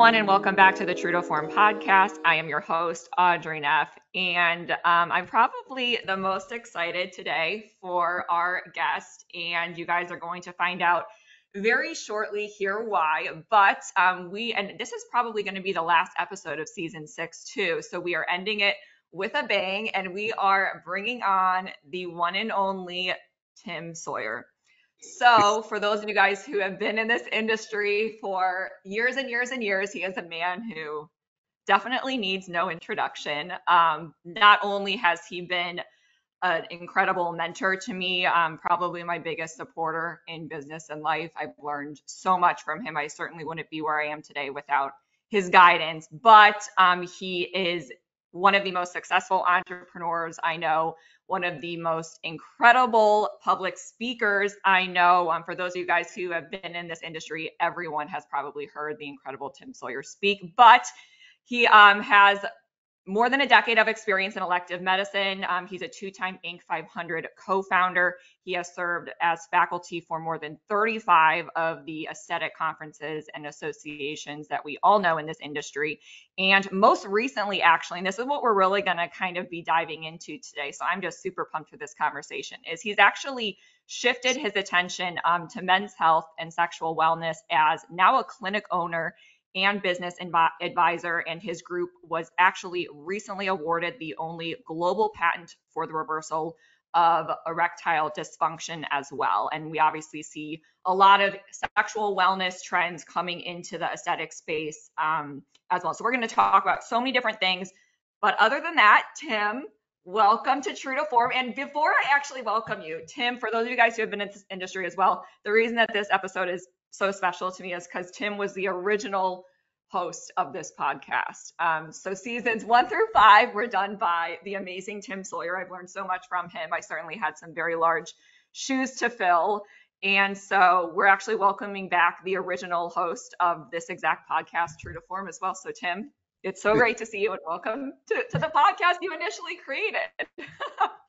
everyone, and welcome back to the True to Form podcast. I am your host, Audrey Neff, and I'm probably the most excited today for our guest, and you guys are going to find out very shortly here why. But and this is probably going to be the last episode of season 6 too, so we are ending it with a bang, and we are bringing on the one and only Tim Sawyer. So for those of you guys who have been in this industry for years and years and years, he is a man who definitely needs no introduction. Not only has he been an incredible mentor to me, probably my biggest supporter in business and life. I've learned so much from him. I certainly wouldn't be where I am today without his guidance, but he is one of the most successful entrepreneurs I know, one of the most incredible public speakers I know. For those of you guys who have been in this industry, everyone has probably heard the incredible Tim Sawyer speak, but he has more than a decade of experience in elective medicine. He's a two-time Inc. 500 co-founder. He has served as faculty for more than 35 of the aesthetic conferences and associations that we all know in this industry. And most recently, actually, and this is what we're really going to kind of be diving into today, so I'm just super pumped for this conversation, is he's actually shifted his attention to men's health and sexual wellness as now a clinic owner and business advisor, and his group was actually recently awarded the only global patent for the reversal of erectile dysfunction as well. And we obviously see a lot of sexual wellness trends coming into the aesthetic space as well. So we're going to talk about so many different things. But other than that, Tim, welcome to True to Form. And before I actually welcome you, Tim, for those of you guys who have been in this industry as well, the reason that this episode is so special to me is because Tim was the original host of this podcast. So seasons 1 through 5 were done by the amazing Tim Sawyer. I've learned so much from him. I certainly had some very large shoes to fill. And so we're actually welcoming back the original host of this exact podcast, True to Form, as well. So Tim, it's so great to see you, and welcome to the podcast you initially created.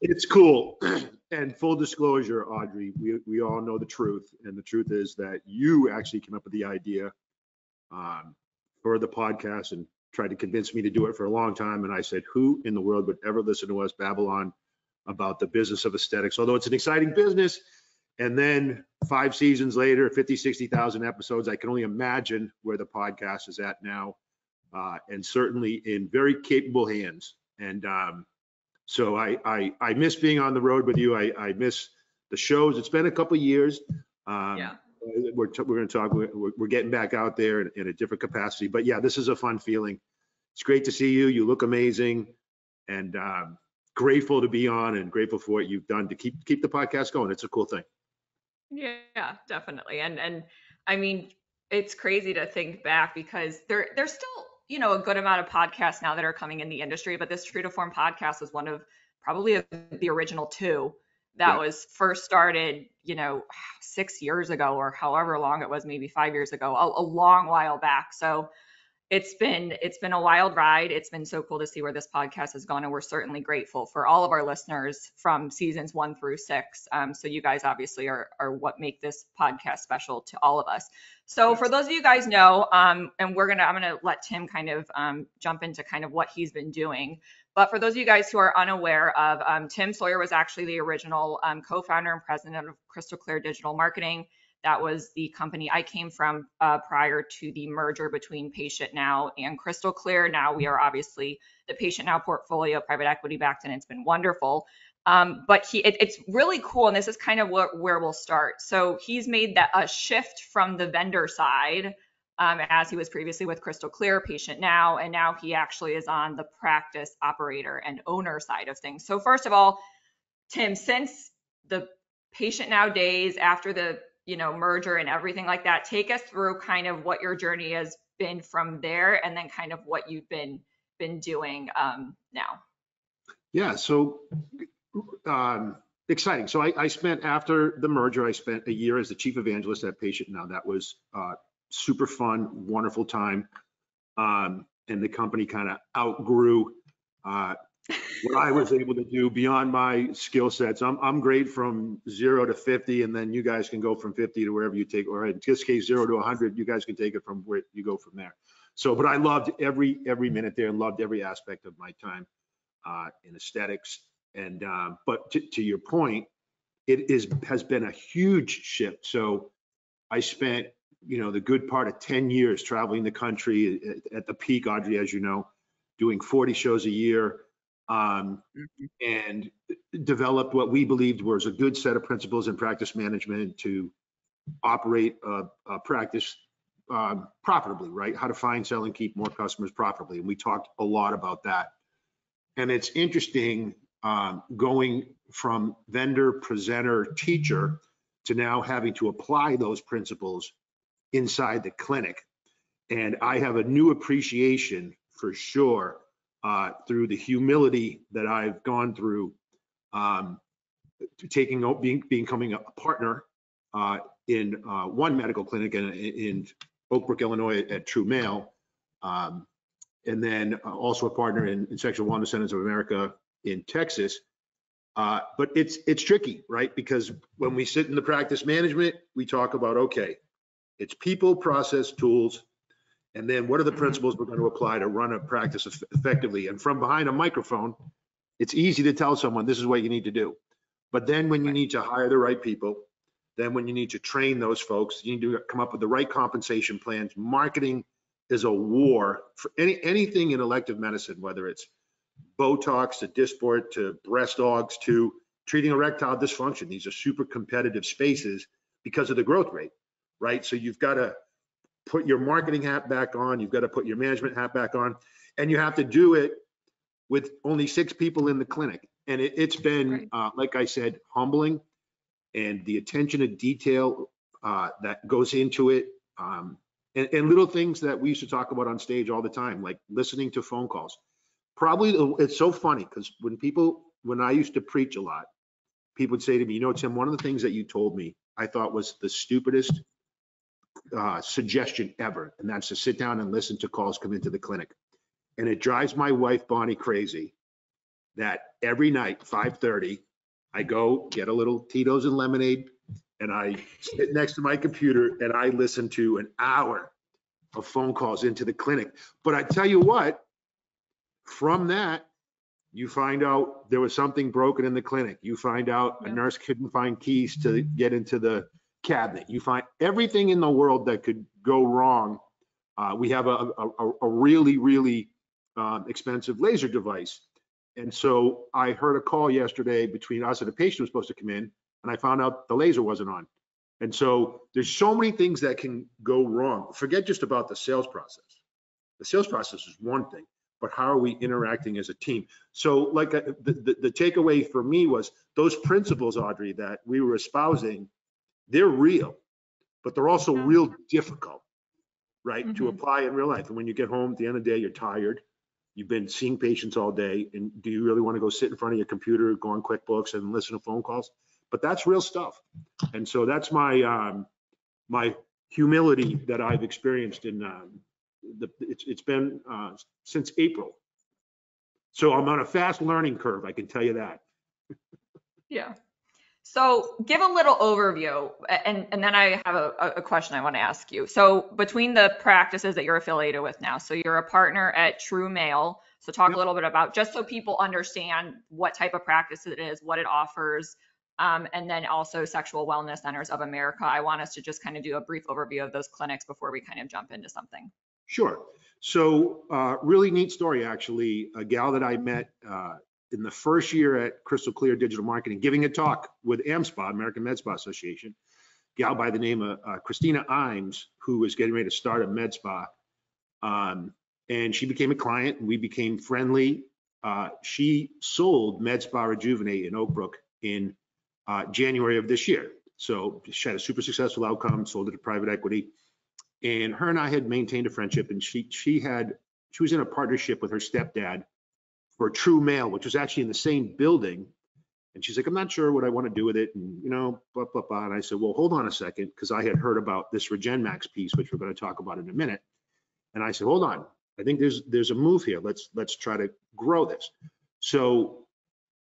It's cool. And full disclosure, Audrey, we all know the truth. And the truth is that you actually came up with the idea for the podcast and tried to convince me to do it for a long time. And I said, who in the world would ever listen to us babble on about the business of aesthetics? Although it's an exciting business. And then 5 seasons later, 50, 60,000 episodes, I can only imagine where the podcast is at now. And certainly in very capable hands. And so I miss being on the road with you. I miss the shows. It's been a couple of years. Yeah. We're going to talk. We're getting back out there in a different capacity. But yeah, this is a fun feeling. It's great to see you. You look amazing, and grateful to be on, and grateful for what you've done to keep the podcast going. It's a cool thing. Yeah, definitely. And I mean, it's crazy to think back because there's still, a good amount of podcasts now that are coming in the industry, but this True to Form podcast was one of probably the original 2 that was first started, 6 years ago, or however long it was, maybe 5 years ago, a long while back. So it's been a wild ride. It's been so cool to see where this podcast has gone, and we're certainly grateful for all of our listeners from seasons 1 through 6. So you guys obviously are what make this podcast special to all of us. So for those of you guys know, and I'm gonna let Tim kind of jump into kind of what he's been doing. But for those of you guys who are unaware of, Tim Sawyer was actually the original co-founder and president of Crystal Clear Digital Marketing. That was the company I came from prior to the merger between Patient Now and Crystal Clear. Now we are obviously the Patient Now portfolio, private equity backed, and it's been wonderful. But it's really cool, and this is kind of where we'll start. So he's made a shift from the vendor side, as he was previously with Crystal Clear, Patient Now, and now he actually is on the practice operator and owner side of things. So first of all, Tim, since the Patient Now days, after the merger and everything like that, take us through kind of what your journey has been from there, and then kind of what you've been doing now. Yeah, so exciting. So I spent, after the merger, I spent a year as the chief evangelist at Patient Now. That was super fun, wonderful time. And the company kind of outgrew what I was able to do beyond my skill sets. I'm great from 0 to 50, and then you guys can go from 50 to wherever you take, or in this case, 0 to 100, you guys can take it from where you go from there. So, but I loved every minute there and loved every aspect of my time in aesthetics. And but to your point, has been a huge shift. So I spent, the good part of 10 years traveling the country at the peak, Audrey, as you know, doing 40 shows a year, and developed what we believed was a good set of principles in practice management to operate a practice profitably, right? How to find, sell, and keep more customers profitably. And we talked a lot about that. And it's interesting going from vendor, presenter, teacher to now having to apply those principles inside the clinic. And I have a new appreciation for sure through the humility that I've gone through becoming a partner in one medical clinic in Oakbrook, Illinois at Tru Male, and then also a partner in Sexual Wellness Centers of America in Texas. But it's tricky, right? Because when we sit in the practice management, we talk about, okay, it's people, process, tools, and then what are the principles we're going to apply to run a practice effectively? And from behind a microphone, it's easy to tell someone this is what you need to do. But then when you need to hire the right people, then when you need to train those folks, you need to come up with the right compensation plans. Marketing is a war for anything in elective medicine, whether it's Botox to Dysport to breast augs to treating erectile dysfunction. These are super competitive spaces because of the growth rate, right? So you've got to put your marketing hat back on, you've got to put your management hat back on, and you have to do it with only 6 people in the clinic. And it's been, like I said, humbling, and the attention to detail that goes into it, and little things that we used to talk about on stage all the time, like listening to phone calls. Probably, it's so funny because when I used to preach a lot, people would say to me, Tim, one of the things that you told me I thought was the stupidest suggestion ever, and that's to sit down and listen to calls come into the clinic. And it drives my wife, Bonnie, crazy that every night, 5:30, I go get a little Tito's and lemonade, and I sit next to my computer and I listen to an hour of phone calls into the clinic. But I tell you what, from that, you find out there was something broken in the clinic. You find out a nurse couldn't find keys to get into the cabinet. You find everything in the world that could go wrong. We have a really, really expensive laser device. And so I heard a call yesterday between us and a patient who was supposed to come in, and I found out the laser wasn't on. And so there's so many things that can go wrong. Forget just about the sales process. The sales process is one thing, but how are we interacting as a team? So like the takeaway for me was those principles, Audrey, that we were espousing, they're real, but they're also real difficult, right, to apply in real life. And when you get home at the end of the day, you're tired. You've been seeing patients all day, and do you really want to go sit in front of your computer, go on QuickBooks and listen to phone calls? But that's real stuff. And so that's my my humility that I've experienced in it's been since April. So I'm on a fast learning curve, I can tell you that. Yeah. So give a little overview, and then I have a question I want to ask you. So between the practices that you're affiliated with now, so you're a partner at Tru Male. So talk a little bit about, just so people understand what type of practice it is, what it offers, and then also Sexual Wellness Centers of America. I want us to just kind of do a brief overview of those clinics before we kind of jump into something. Sure. So really neat story, actually. A gal that I met in the first year at Crystal Clear Digital Marketing, giving a talk with AMSPA, American Med Spa Association, gal by the name of Christina Imes, who was getting ready to start a med spa. And she became a client, and we became friendly. She sold Med Spa Rejuvenate in Oakbrook in January of this year. So she had a super successful outcome, sold it to private equity. And her and I had maintained a friendship, and she was in a partnership with her stepdad for Tru Male, which was actually in the same building. And she's like, I'm not sure what I want to do with it. And, blah, blah, blah. And I said, well, hold on a second, because I had heard about this REGENmax piece, which we're going to talk about in a minute. And I said, hold on, I think there's a move here. Let's try to grow this. So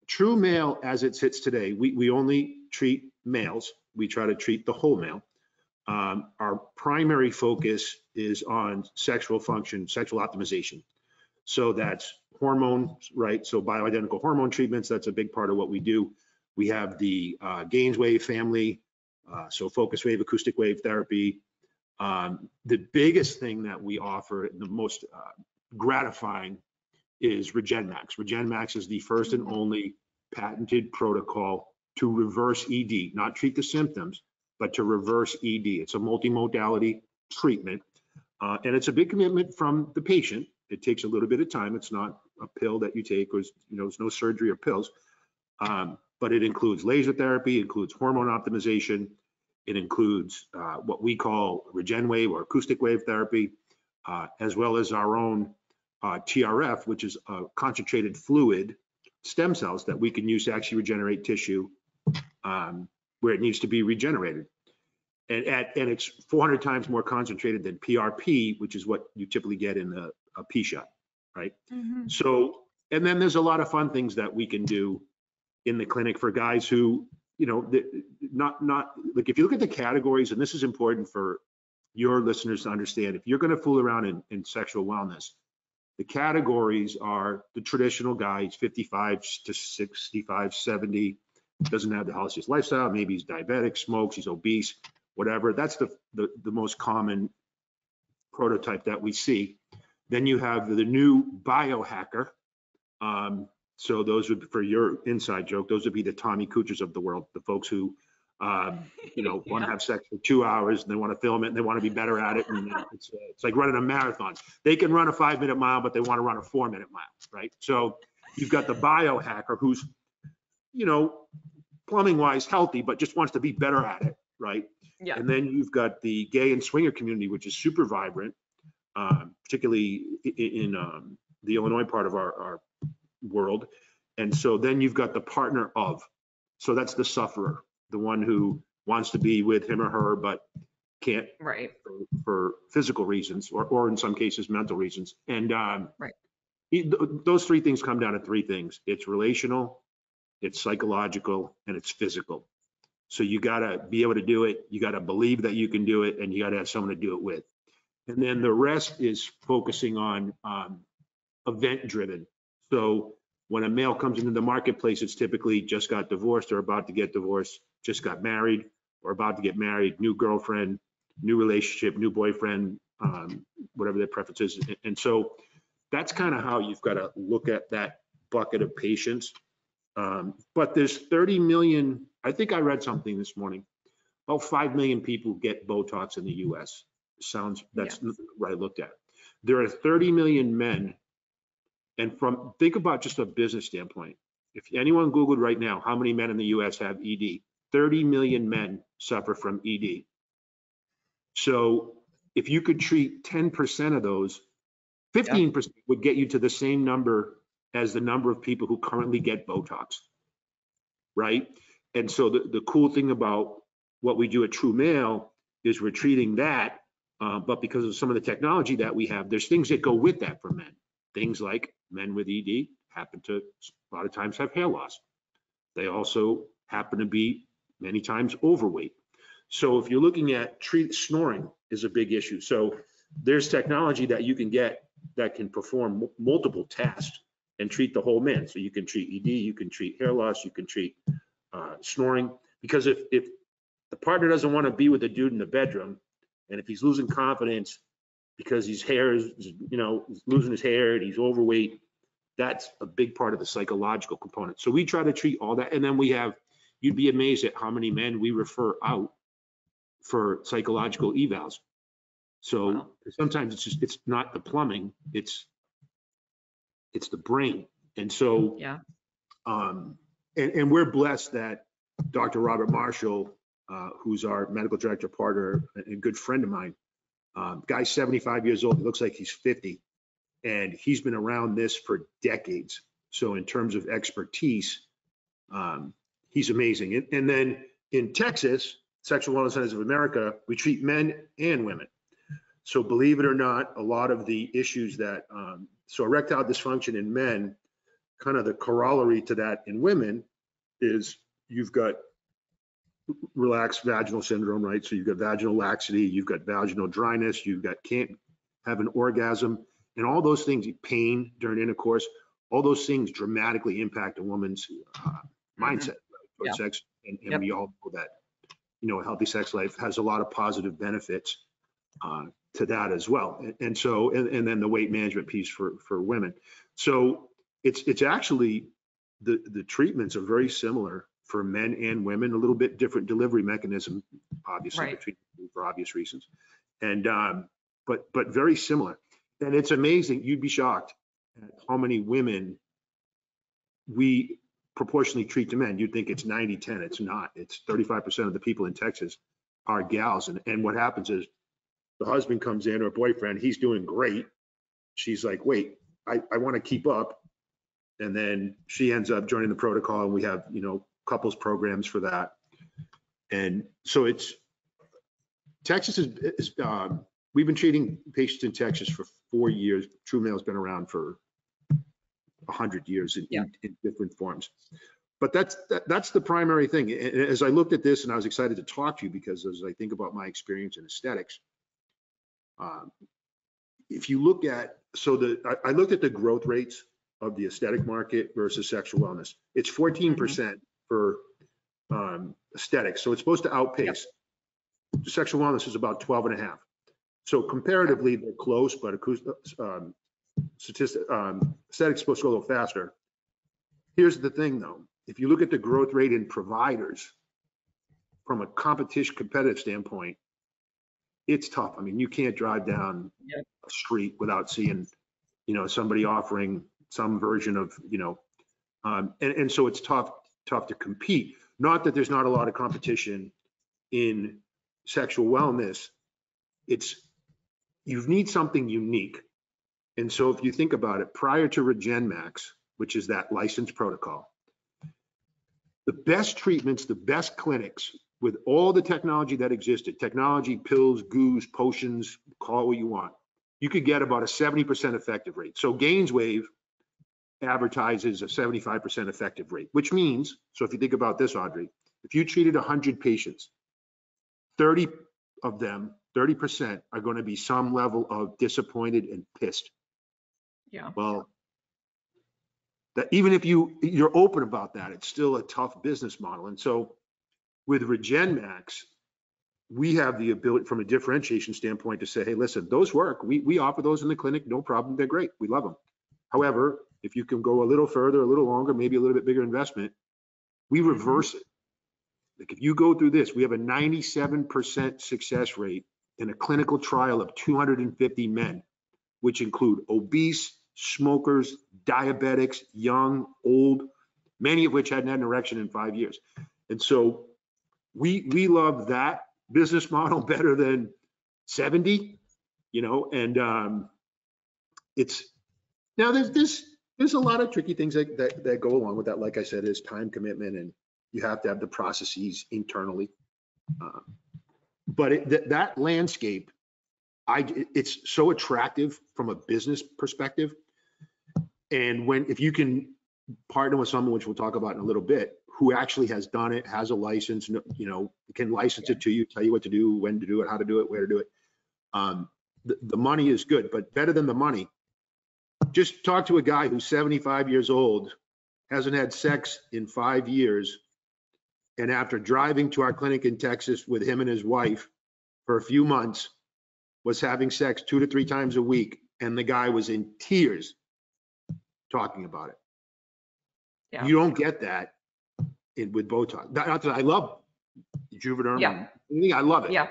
Tru Male, as it sits today, we only treat males. We try to treat the whole male. Our primary focus is on sexual function, sexual optimization. So that's hormones, right? So bioidentical hormone treatments, that's a big part of what we do. We have the Gaines wave family, so focus wave, acoustic wave therapy. The biggest thing that we offer, the most gratifying, is REGENmax. REGENmax is the first and only patented protocol to reverse ED, not treat the symptoms, but to reverse ED. It's a multimodality treatment, and it's a big commitment from the patient. It takes a little bit of time. It's not a pill that you take, or there's no surgery or pills, but it includes laser therapy, includes hormone optimization, it includes what we call REGENwave or acoustic wave therapy, as well as our own TRF, which is a concentrated fluid stem cells that we can use to actually regenerate tissue where it needs to be regenerated. And it's 400 times more concentrated than PRP, which is what you typically get in a P shot, right? Mm-hmm. So, and then there's a lot of fun things that we can do in the clinic for guys who, not like, if you look at the categories, and this is important for your listeners to understand, if you're going to fool around in sexual wellness, the categories are the traditional guys, 55 to 65, 70, doesn't have the healthiest lifestyle, maybe he's diabetic, smokes, he's obese, whatever. That's the most common prototype that we see. Then you have the new biohacker. So those would, for your inside joke, those would be the Tommy Kuchers of the world, the folks who, want to have sex for 2 hours and they want to film it and they want to be better at it. And it's like running a marathon. They can run a 5-minute mile, but they want to run a 4-minute mile, right? So you've got the biohacker who's, plumbing wise healthy, but just wants to be better at it, right? Yeah. And then you've got the gay and swinger community, which is super vibrant, particularly in the Illinois part of our world. And so then you've got the partner of, so that's the sufferer, the one who wants to be with him or her, but can't, right, for physical reasons, or in some cases, mental reasons. And right. Those three things come down to three things. It's relational, it's psychological, and it's physical. So you got to be able to do it. You got to believe that you can do it, and you got to have someone to do it with. And then the rest is focusing on event driven. So when a male comes into the marketplace, it's typically just got divorced or about to get divorced, just got married or about to get married, new girlfriend, new relationship, new boyfriend, whatever their preference is. And so that's kind of how you've got to look at that bucket of patients. But there's 30 million, I think I read something this morning, about 5 million people get Botox in the US. That's what I looked at. There are 30 million men. And think about just a business standpoint. If anyone Googled right now, how many men in the US have ED? 30 million men suffer from ED. So if you could treat 10% of those, 15% would get you to the same number as the number of people who currently get Botox, right? And so the cool thing about what we do at Tru Male is we're treating that, but because of some of the technology that we have, there's things that go with that for men. Things like men with ED happen to a lot of times have hair loss. They also happen to be many times overweight. So if you're looking at snoring is a big issue. So there's technology that you can get that can perform multiple tasks and treat the whole man. So you can treat ED, you can treat hair loss, you can treat snoring. Because if the partner doesn't want to be with a dude in the bedroom, and if he's losing confidence because his hair is, he's losing his hair and he's overweight, that's a big part of the psychological component. So we try to treat all that. And then we have, you'd be amazed at how many men we refer out for psychological evals. So sometimes it's not the plumbing, it's the brain. And so, and we're blessed that Dr. Robert Marshall, who's our medical director partner and good friend of mine, guy's 75 years old, he looks like he's 50, and he's been around this for decades. So in terms of expertise, he's amazing. And then in Texas, Sexual Wellness Centers of America, we treat men and women. So believe it or not, a lot of the issues that, so erectile dysfunction in men, kind of the corollary to that in women is you've got relaxed vaginal syndrome, right? So you've got vaginal laxity, you've got vaginal dryness, you've got can't have an orgasm, and all those things, pain during intercourse, all those things dramatically impact a woman's mindset Yeah. towards sex. And Yep. we all know that, a healthy sex life has a lot of positive benefits to that as well. And so, and then the weight management piece for women. So it's actually, the treatments are very similar for men and women, a little bit different delivery mechanism, obviously, Right. between, for obvious reasons. And, but very similar. And it's amazing. You'd be shocked at how many women we proportionally treat to men. You'd think it's 90-10. It's not. It's 35% of the people in Texas are gals. And what happens is the husband comes in, or boyfriend, he's doing great. She's like, wait, I want to keep up. And then she ends up joining the protocol, and we have, couples programs for that. And so Texas is we've been treating patients in Texas for 4 years. Tru Male's been around for 100 years in different forms. But that's the primary thing. And as I looked at this, and I was excited to talk to you, because as I think about my experience in aesthetics, if you look at, I looked at the growth rates of the aesthetic market versus sexual wellness. It's 14% for aesthetics. So it's supposed to outpace. The sexual wellness is about 12.5. So comparatively, they're close, but aesthetics supposed to go a little faster. Here's the thing, though. If you look at the growth rate in providers from a competitive standpoint, it's tough. I mean, you can't drive down a street without seeing, somebody offering some version of, and so it's tough to compete. Not that there's not a lot of competition in sexual wellness. You need something unique. And so if you think about it, prior to REGENmax, which is that licensed protocol, the best treatments, the best clinics with all the technology that existed, technology, pills, goos, potions, call it what you want, you could get about a 70% effective rate. So GainsWave advertises a 75% effective rate, which means, so if you think about this, Audrey, if you treated 100 patients, 30 of them, 30% are going to be some level of disappointed and pissed. Yeah. Well, that even if you're open about that, it's still a tough business model. And so with REGENmax, we have the ability from a differentiation standpoint to say, hey, listen, those work. We offer those in the clinic, no problem. They're great. We love them. However, if you can go a little further, a little longer, maybe a little bit bigger investment, we reverse it. Like if you go through this, we have a 97% success rate in a clinical trial of 250 men, which include obese, smokers, diabetics, young, old, many of which hadn't had an erection in 5 years. And so we love that business model better than 70, and it's now there's a lot of tricky things that go along with that. Like I said, is time commitment, and you have to have the processes internally. But that landscape, it's so attractive from a business perspective. And if you can partner with someone, which we'll talk about in a little bit, who actually has done it, has a license, can license it to you, tell you what to do, when to do it, how to do it, where to do it. The money is good, but better than the money, just talk to a guy who's 75 years old, hasn't had sex in 5 years, and after driving to our clinic in Texas with him and his wife for a few months, was having sex 2 to 3 times a week, and the guy was in tears talking about it. Yeah. You don't get that with Botox. Not that I love Juvederm. Yeah. I love it. Yeah.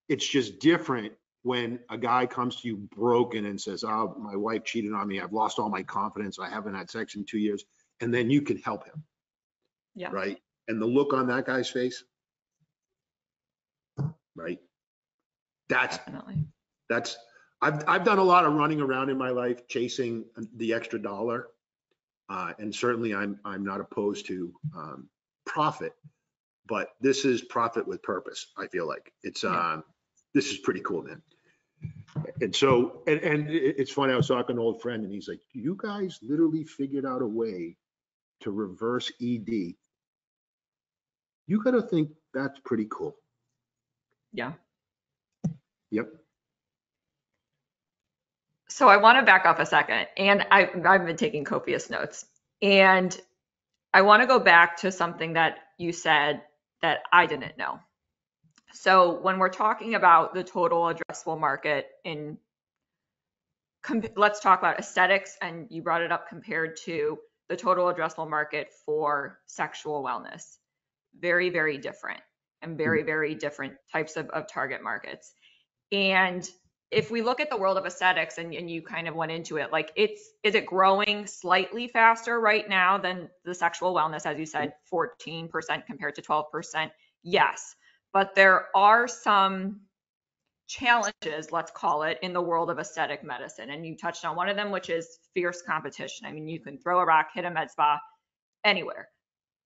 It's just different when a guy comes to you broken and says, oh, my wife cheated on me. I've lost all my confidence. I haven't had sex in 2 years. And then you can help him. Yeah. Right. And the look on that guy's face. Right. I've done a lot of running around in my life chasing the extra dollar. And certainly I'm not opposed to profit, but this is profit with purpose. I feel like it's this is pretty cool, man. And so, and it's funny, I was talking to an old friend and he's like, you guys literally figured out a way to reverse ED You got to think that's pretty cool. Yeah. Yep. So I want to back up a second, and I've been taking copious notes, and I want to go back to something that you said that I didn't know. So when we're talking about the total addressable market let's talk about aesthetics, and you brought it up compared to the total addressable market for sexual wellness. Very, very different, and very, very different types of target markets. And if we look at the world of aesthetics, and you kind of went into it, like is it growing slightly faster right now than the sexual wellness, as you said, 14% compared to 12%? Yes, but there are some challenges, let's call it, in the world of aesthetic medicine. And you touched on one of them, which is fierce competition. I mean, you can throw a rock, hit a med spa anywhere.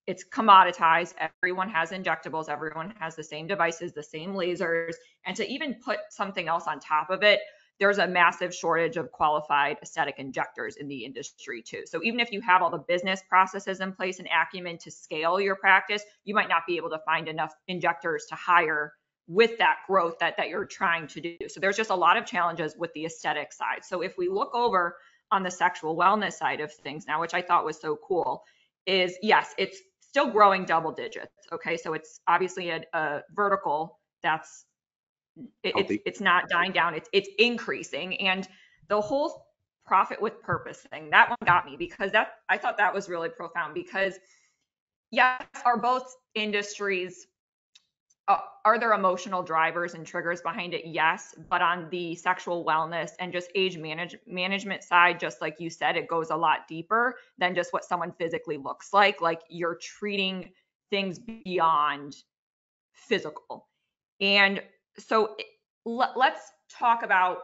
It's commoditized. Everyone has injectables. Everyone has the same devices, the same lasers. And to even put something else on top of it, there's a massive shortage of qualified aesthetic injectors in the industry too. So even if you have all the business processes in place and acumen to scale your practice, you might not be able to find enough injectors to hire with that growth that you're trying to do. So there's just a lot of challenges with the aesthetic side. So if we look over on the sexual wellness side of things now, which I thought was so cool, is yes, it's still growing double digits. Okay, so it's obviously a vertical that's it's not dying down, it's increasing. And the whole profit with purpose thing, that one got me, because I thought that was really profound. Because yes, are both industries, are there emotional drivers and triggers behind it? Yes, but on the sexual wellness and just age management side, just like you said, it goes a lot deeper than just what someone physically looks like. Like, you're treating things beyond physical. And so let's talk about,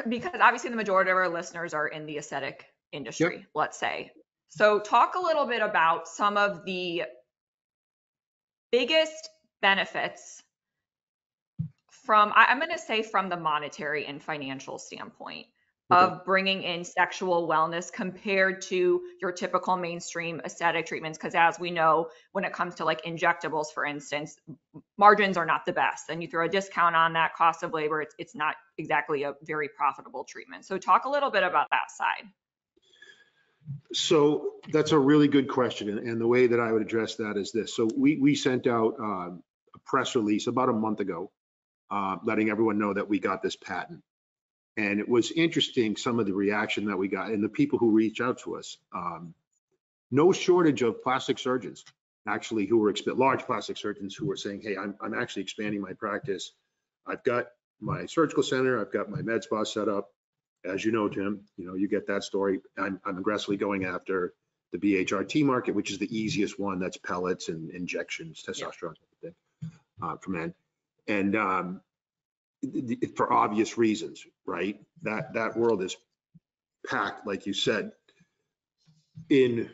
because obviously the majority of our listeners are in the aesthetic industry, Yep. let's say. So talk a little bit about some of the biggest benefits from, I'm going to say, from the monetary and financial standpoint of bringing in sexual wellness compared to your typical mainstream aesthetic treatments. Because as we know, when it comes to like injectables, for instance, margins are not the best. And you throw a discount on that cost of labor, it's not exactly a very profitable treatment. So talk a little bit about that side. So that's a really good question. And the way that I would address that is this. So we sent out a press release about a month ago, letting everyone know that we got this patent. And it was interesting, some of the reaction that we got and the people who reached out to us. No shortage of plastic surgeons, actually, who were large plastic surgeons who were saying, hey, I'm actually expanding my practice. I've got my surgical center, I've got my med spa set up. As you know, Tim, you get that story. I'm aggressively going after the BHRT market, which is the easiest one. That's pellets and injections, testosterone, everything for men. And for obvious reasons, right? That world is packed, like you said. In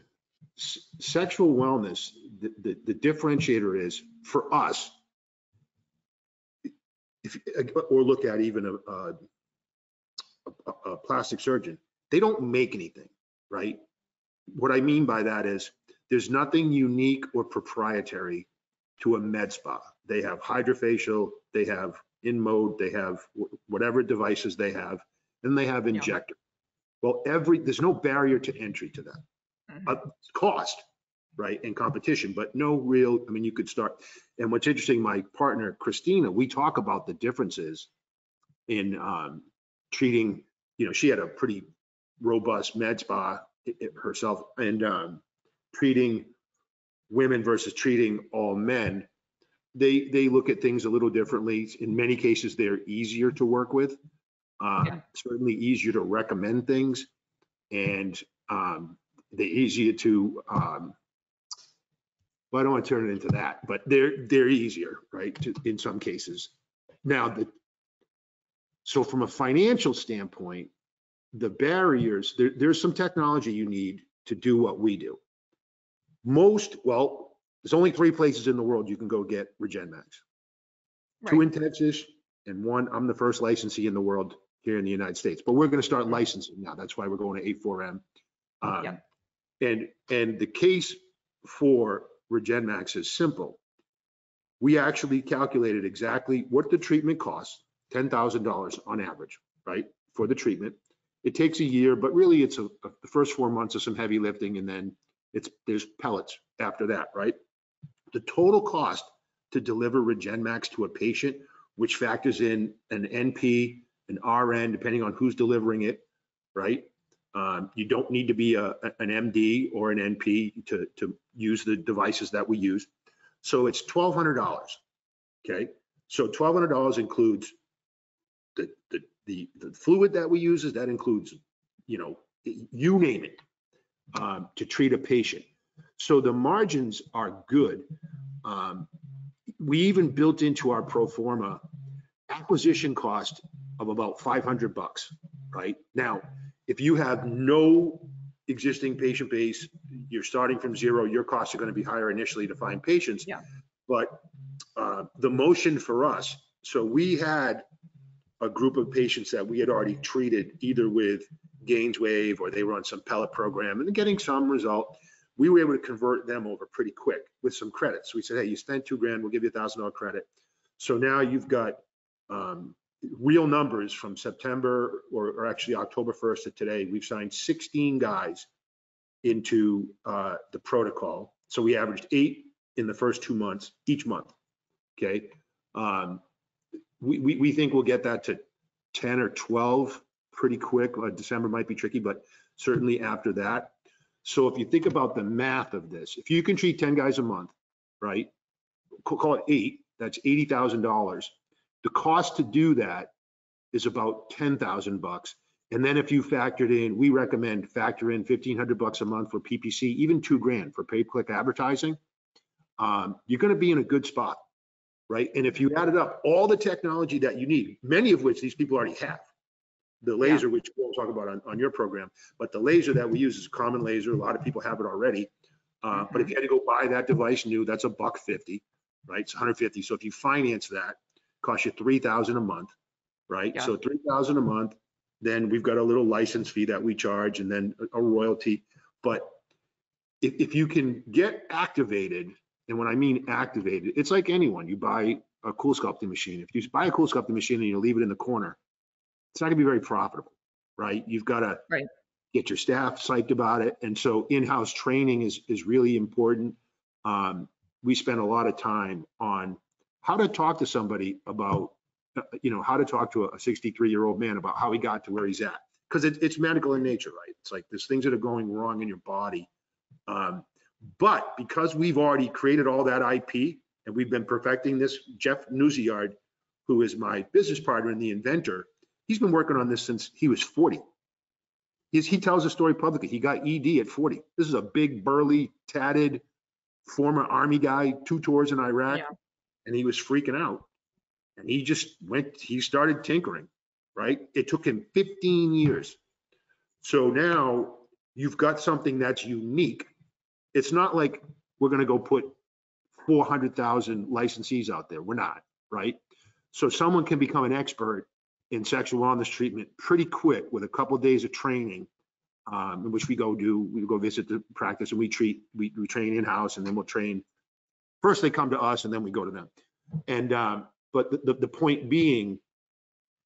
sexual wellness, the differentiator is, for us, or look at even a plastic surgeon, they don't make anything, right? What I mean by that is there's nothing unique or proprietary to a med spa. They have hydrofacial, they have in-mode, they have whatever devices they have, and they have injector. Well, there's no barrier to entry to that. Cost, right, and competition, but no real, you could start. And what's interesting, my partner, Christina, we talk about the differences in treating, she had a pretty robust med spa herself, and treating women versus treating all men. They look at things a little differently. In many cases, they're easier to work with, certainly easier to recommend things, and they're easier to, well, I don't want to turn it into that, but they're easier, right, in some cases. Now, so from a financial standpoint, the barriers, there's some technology you need to do what we do. There's only 3 places in the world you can go get REGENmax. Right. 2 in Texas, and 1, I'm the first licensee in the world here in the United States. But we're going to start licensing now. That's why we're going to 84M. And the case for REGENmax is simple. We actually calculated exactly what the treatment costs, $10,000 on average, right, for the treatment. It takes a year, but really it's the first 4 months of some heavy lifting, and then there's pellets after that, right? The total cost to deliver REGENmax to a patient, which factors in an NP, an RN, depending on who's delivering it, right? You don't need to be an MD or an NP to use the devices that we use. So it's $1,200, okay? So $1,200 includes the fluid that we use, that includes, you name it, to treat a patient. So the margins are good. We even built into our pro forma acquisition cost of about $500, right? Now, if you have no existing patient base, you're starting from zero, your costs are going to be higher initially to find patients. Yeah. But the motion for us, so we had a group of patients that we had already treated either with GainsWave or they were on some pellet program and getting some result. We were able to convert them over pretty quick with some credits. We said, hey, you spent $2,000, we'll give you $1,000 credit. So now you've got real numbers from September or actually October 1st to today. We've signed 16 guys into the protocol. So we averaged 8 in the first 2 months, each month, okay? We think we'll get that to 10 or 12 pretty quick. December might be tricky, but certainly after that. So if you think about the math of this, if you can treat 10 guys a month, right? Call it 8, that's $80,000. The cost to do that is about $10,000. And then if you factored in, we recommend factor in $1,500 a month for PPC, even $2,000 for pay-per-click advertising. You're going to be in a good spot, right? And if you added up all the technology that you need, many of which these people already have, the laser, which we'll talk about on your program, but the laser that we use is a common laser. A lot of people have it already. But if you had to go buy that device new, that's $150, right? It's $150. So if you finance that, it costs you $3,000 a month, right? Yeah. So $3,000 a month. Then we've got a little license fee that we charge, and then a royalty. But if you can get activated, and when I mean activated, it's like anyone. You buy a cool sculpting machine. If you buy a cool sculpting machine and you leave it in the corner, it's not gonna be very profitable, right? You've got to get your staff psyched about it. And so in-house training is really important. We spend a lot of time on how to talk to somebody about, how to talk to a 63-year-old man about how he got to where he's at. Because it's medical in nature, right? It's like there's things that are going wrong in your body. But because we've already created all that IP and we've been perfecting this, Jeff Newsiard, who is my business partner and the inventor, he's been working on this since he was 40. He tells a story publicly. He got ED at 40. This is a big, burly, tatted, former Army guy, 2 tours in Iraq, and he was freaking out. And he started tinkering, right? It took him 15 years. So now you've got something that's unique. It's not like we're going to go put 400,000 licensees out there. We're not, right? So someone can become an expert in sexual wellness treatment pretty quick with a couple of days of training, in which we go visit the practice and we train in-house, and then we'll train. First they come to us and then we go to them. And but the point being,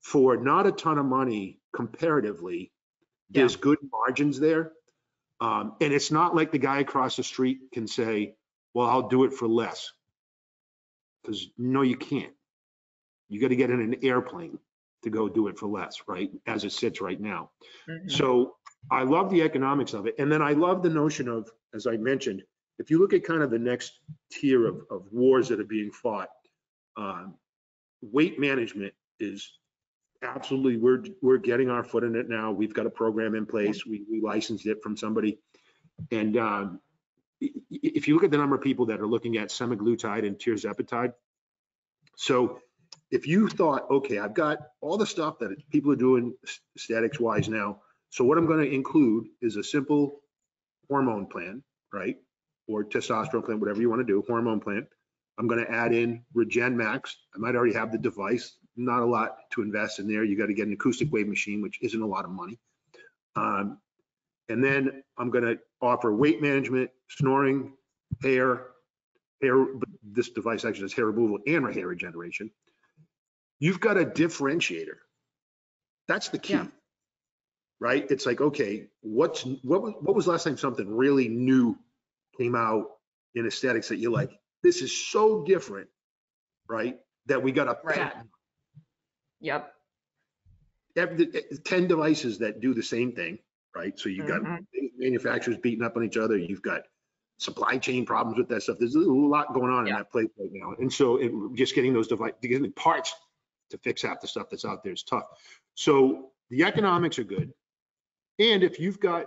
for not a ton of money comparatively, there's good margins there. And it's not like the guy across the street can say, well, I'll do it for less. Because no, you can't. You got to get in an airplane to go do it for less, right? As it sits right now. So I love the economics of it. And then I love the notion of, as I mentioned, if you look at kind of the next tier of wars that are being fought, weight management is absolutely, we're getting our foot in it now. We've got a program in place. We licensed it from somebody. And if you look at the number of people that are looking at semaglutide and tirzepatide, so if you thought, okay, I've got all the stuff that people are doing statics wise now, so what I'm going to include is a simple hormone plan, right? Or testosterone plan, whatever you want to do, hormone plan. I'm going to add in REGENmax. I might already have the device, not a lot to invest in there. You got to get an acoustic wave machine, which isn't a lot of money. And then I'm going to offer weight management, snoring, but this device actually does hair removal and hair regeneration. You've got a differentiator. That's the key, Yeah. right? It's like, okay, what was the last time something really new came out in aesthetics that you're like, this is so different, right? That we got a patent. Yep. 10 devices that do the same thing, right? So you've got manufacturers beating up on each other. You've got supply chain problems with that stuff. There's a lot going on in that place right now. And so just getting those getting parts to fix half the stuff that's out there is tough. So the economics are good. And if you've got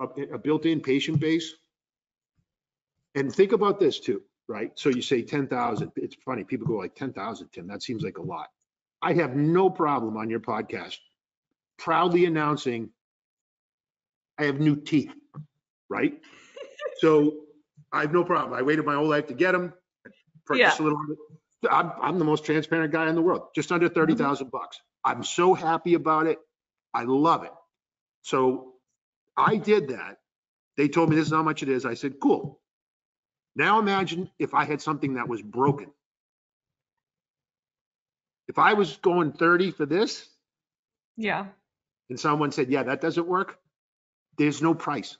a built-in patient base, and think about this too, right? So you say 10,000. It's funny. People go like 10,000, Tim. That seems like a lot. I have no problem on your podcast proudly announcing I have new teeth, right? So I have no problem. I waited my whole life to get them. Purchased a little. I'm the most transparent guy in the world. Just under 30,000 bucks. I'm so happy about it. I love it. So I did that. They told me this is how much it is. I said, cool. Now imagine if I had something that was broken. If I was going 30 for this, yeah, and someone said, yeah, that doesn't work, there's no price.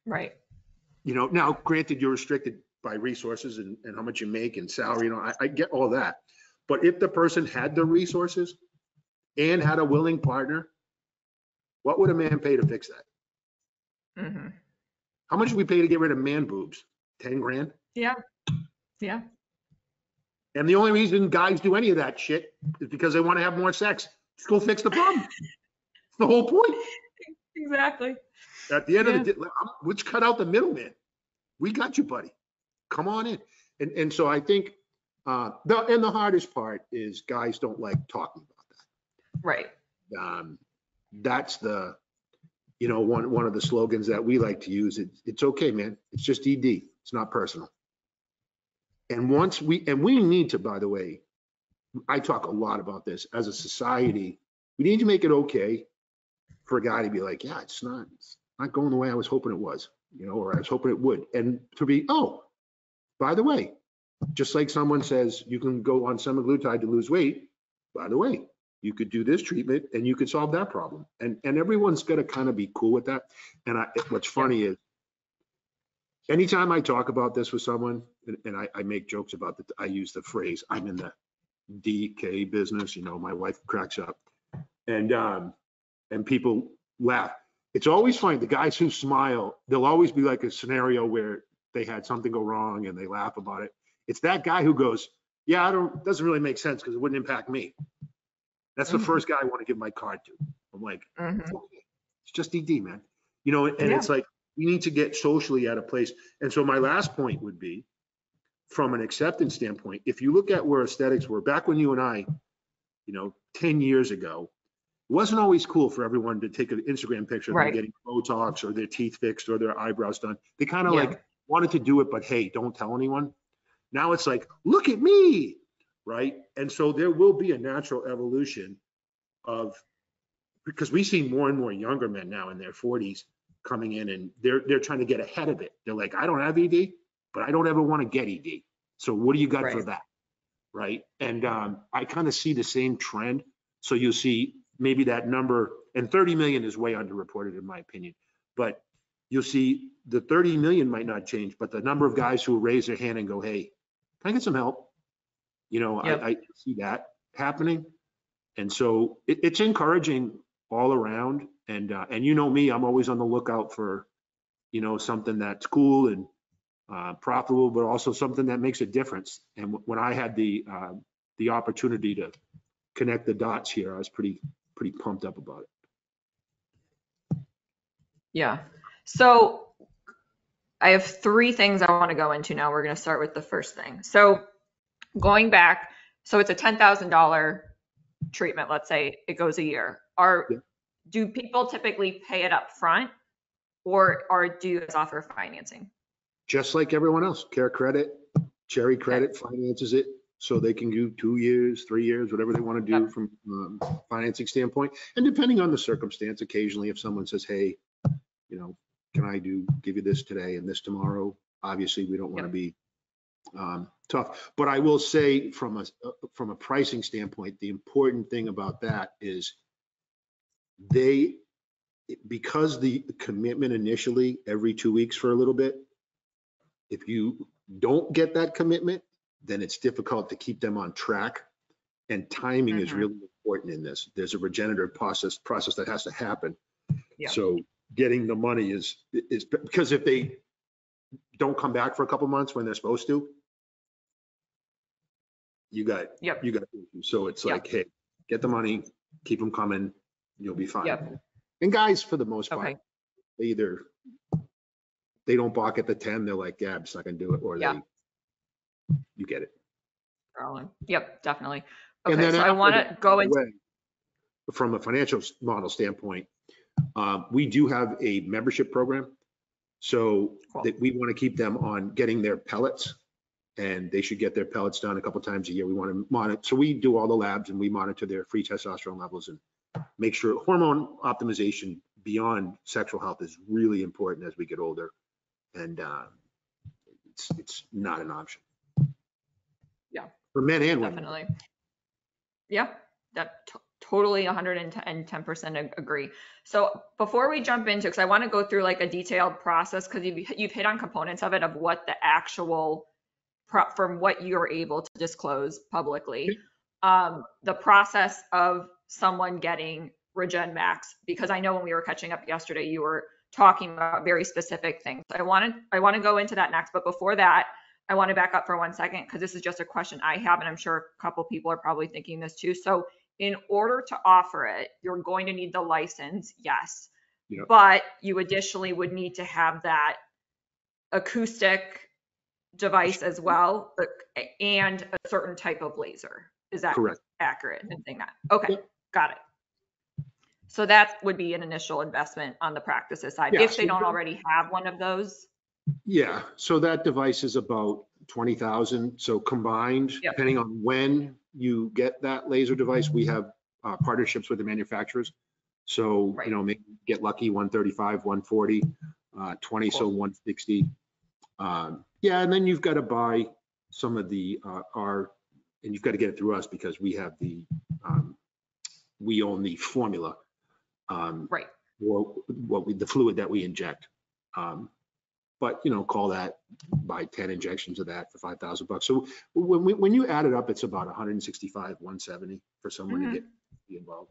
Right. You know, now granted you're restricted by resources and how much you make and salary, you know, I get all that. But if the person had the resources and had a willing partner, what would a man pay to fix that? How much do we pay to get rid of man boobs? 10 grand? Yeah. Yeah. And the only reason guys do any of that shit is because they want to have more sex. Just go fix the problem. It's the whole point. Exactly. At the end of the day, let's cut out the middleman. We got you, buddy. Come on in. And so I think, the hardest part is guys don't like talking about that. Right. That's the, you know, one of the slogans that we like to use. It's okay, man. It's just ED. It's not personal. And we need to, by the way, I talk a lot about this as a society. We need to make it okay for a guy to be like, yeah, it's not going the way I was hoping it was, you know, or I was hoping it would. And to be, oh, by the way, just like someone says you can go on semaglutide to lose weight, by the way, you could do this treatment and you could solve that problem. And everyone's got to kind of be cool with that. And what's funny is, anytime I talk about this with someone, and I make jokes about that, I use the phrase, I'm in the DK business, you know, my wife cracks up, and people laugh. It's always funny, the guys who smile, there'll always be like a scenario where they had something go wrong and they laugh about it. It's that guy who goes, yeah, doesn't really make sense because it wouldn't impact me. That's the first guy I want to give my card to. I'm like, it's okay. It's just ED, man. You know, and it's like, we need to get socially at a place. And so my last point would be, from an acceptance standpoint, if you look at where aesthetics were back when you and I, you know, 10 years ago, it wasn't always cool for everyone to take an Instagram picture of them getting Botox or their teeth fixed or their eyebrows done. They kind of like wanted to do it, but hey, don't tell anyone. Now it's like, look at me, right? And so there will be a natural evolution of, because we see more and more younger men now in their 40s coming in, and they're trying to get ahead of it. They're like, I don't have ED, but I don't ever want to get ED. So what do you got for that? Right. And I kind of see the same trend. So you'll see maybe that number, and 30 million is way underreported in my opinion, but you'll see the 30 million might not change, but the number of guys who raise their hand and go, hey, can I get some help? You know, I see that happening. And so it's encouraging all around. And you know me, I'm always on the lookout for, you know, something that's cool and profitable, but also something that makes a difference. And when I had the opportunity to connect the dots here, I was pretty pumped up about it. Yeah. So I have 3 things I want to go into now. We're going to start with the first thing. So going back, so it's a $10,000 treatment. Let's say it goes a year. Do people typically pay it up front, or do you guys offer financing? Just like everyone else, Care Credit, Cherry Credit finances it, so they can do 2 years, 3 years, whatever they want to do from financing standpoint. And depending on the circumstance, occasionally if someone says, hey, you know, can I give you this today and this tomorrow? Obviously, we don't want to Yep. be tough. But I will say from a pricing standpoint, the important thing about that is because the commitment initially every 2 weeks for a little bit, if you don't get that commitment, then it's difficult to keep them on track. And timing is really important in this. There's a regenerative process that has to happen. Yeah. So getting the money is because if they don't come back for a couple months when they're supposed to, you got issues. So it's like, hey, get the money, keep them coming, you'll be fine. Yep. And guys, for the most part, Okay. they don't balk at the 10. They're like, yeah, I'm just not gonna do it, or you get it. Yep, definitely. And Okay, then so I want to go into from a financial model standpoint, we do have a membership program. So that we want to keep them on getting their pellets, and they should get their pellets done a couple times a year. We want to monitor. So we do all the labs and we monitor their free testosterone levels and make sure hormone optimization beyond sexual health is really important as we get older. And it's not an option. Yeah. For men and women. Definitely. Yeah, that totally 110% agree. So before we jump into, because I want to go through like a detailed process, because you've hit on components of it, of what the actual, from what you're able to disclose publicly, the process of someone getting REGENmax, because I know when we were catching up yesterday, you were talking about very specific things. I want to go into that next, but before that, I want to back up for 1 second, because this is just a question I have, and I'm sure a couple people are probably thinking this too. So in order to offer it, you're going to need the license, yes, but you additionally would need to have that acoustic device as well, and a certain type of laser. Is that correct? Accurate in saying that? Okay, got it. So that would be an initial investment on the practices side, if they don't already have one of those. Yeah, so that device is about 20,000. So combined, depending on when you get that laser device, we have partnerships with the manufacturers. So, maybe get lucky, 135, 140, 20, so 160. Yeah, and then you've got to buy some of the, and you've got to get it through us because we have we own the formula. Right. Or the fluid that we inject. But call that, buy 10 injections of that for $5,000. So when you add it up, it's about 165, 170 for someone to be involved.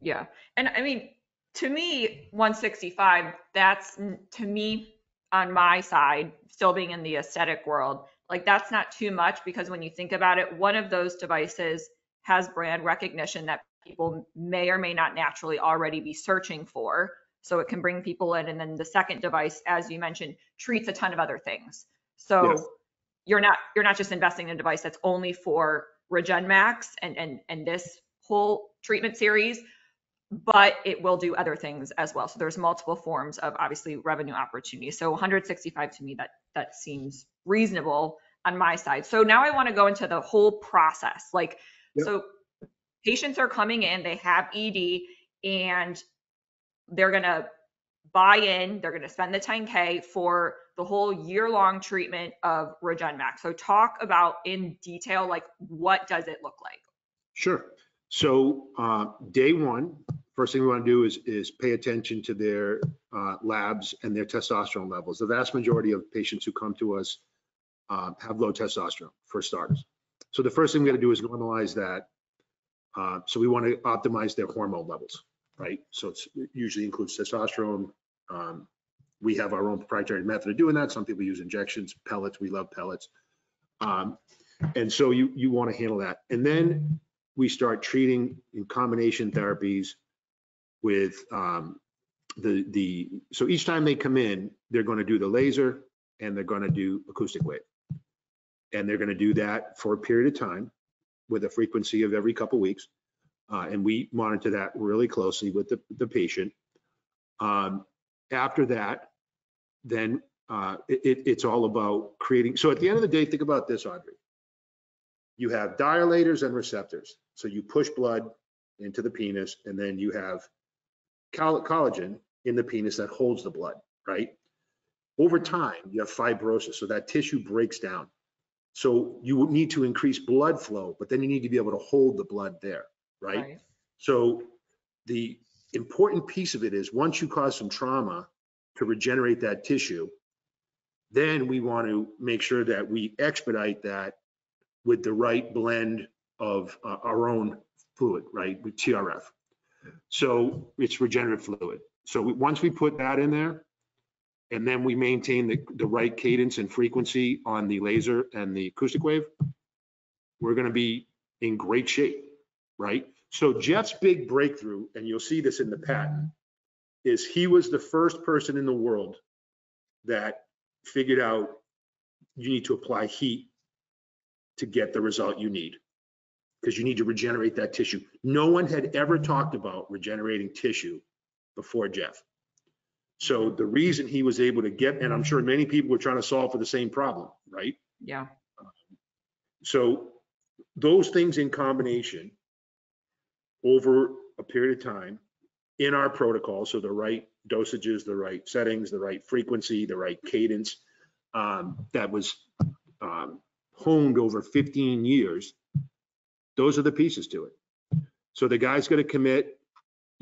Yeah, and I mean, to me, 165, that's, to me, on my side, still being in the aesthetic world, like that's not too much, because when you think about it, one of those devices has brand recognition that people may or may not naturally already be searching for. So it can bring people in. And then the second device, as you mentioned, treats a ton of other things. So you're not just investing in a device that's only for REGENmax and this whole treatment series, but it will do other things as well. So there's multiple forms of obviously revenue opportunities. So 165 to me, that seems reasonable on my side. So now I want to go into the whole process. So patients are coming in, they have ED, and they're going to buy in, they're going to spend the 10K for the whole year-long treatment of REGENmax. So talk about in detail, like what does it look like? Sure. So day one, first thing we want to do is pay attention to their labs and their testosterone levels. The vast majority of patients who come to us have low testosterone, for starters. So the first thing we got to do is normalize that. So we want to optimize their hormone levels, right? So it usually includes testosterone. We have our own proprietary method of doing that. Some people use injections, pellets. We love pellets. And so you want to handle that. And then we start treating in combination therapies with so each time they come in, they're going to do the laser and they're going to do acoustic wave. And they're going to do that for a period of time with a frequency of every couple weeks. And we monitor that really closely with the patient. After that, then it's all about creating. So at the end of the day, think about this, Audrey. You have dilators and receptors. So you push blood into the penis, and then you have collagen in the penis that holds the blood, right? over time, you have fibrosis, so that tissue breaks down. So you need to increase blood flow, but then you need to be able to hold the blood there, right? So the important piece of it is once you cause some trauma to regenerate that tissue, then we want to make sure that we expedite that with the right blend of our own fluid, right, with TRF. So it's regenerative fluid. So once we put that in there, and then we maintain the right cadence and frequency on the laser and the acoustic wave, we're going to be in great shape, right? So Jeff's big breakthrough, and you'll see this in the patent, is he was the first person in the world that figured out you need to apply heat to get the result you need, because you need to regenerate that tissue. No one had ever talked about regenerating tissue before Jeff. So the reason he was able to get, and I'm sure many people were trying to solve for the same problem, right? Yeah. So those things in combination over a period of time in our protocol, so the right dosages, the right settings, the right frequency, the right cadence, that was honed over 15 years, those are the pieces to it. So the guy's going to commit,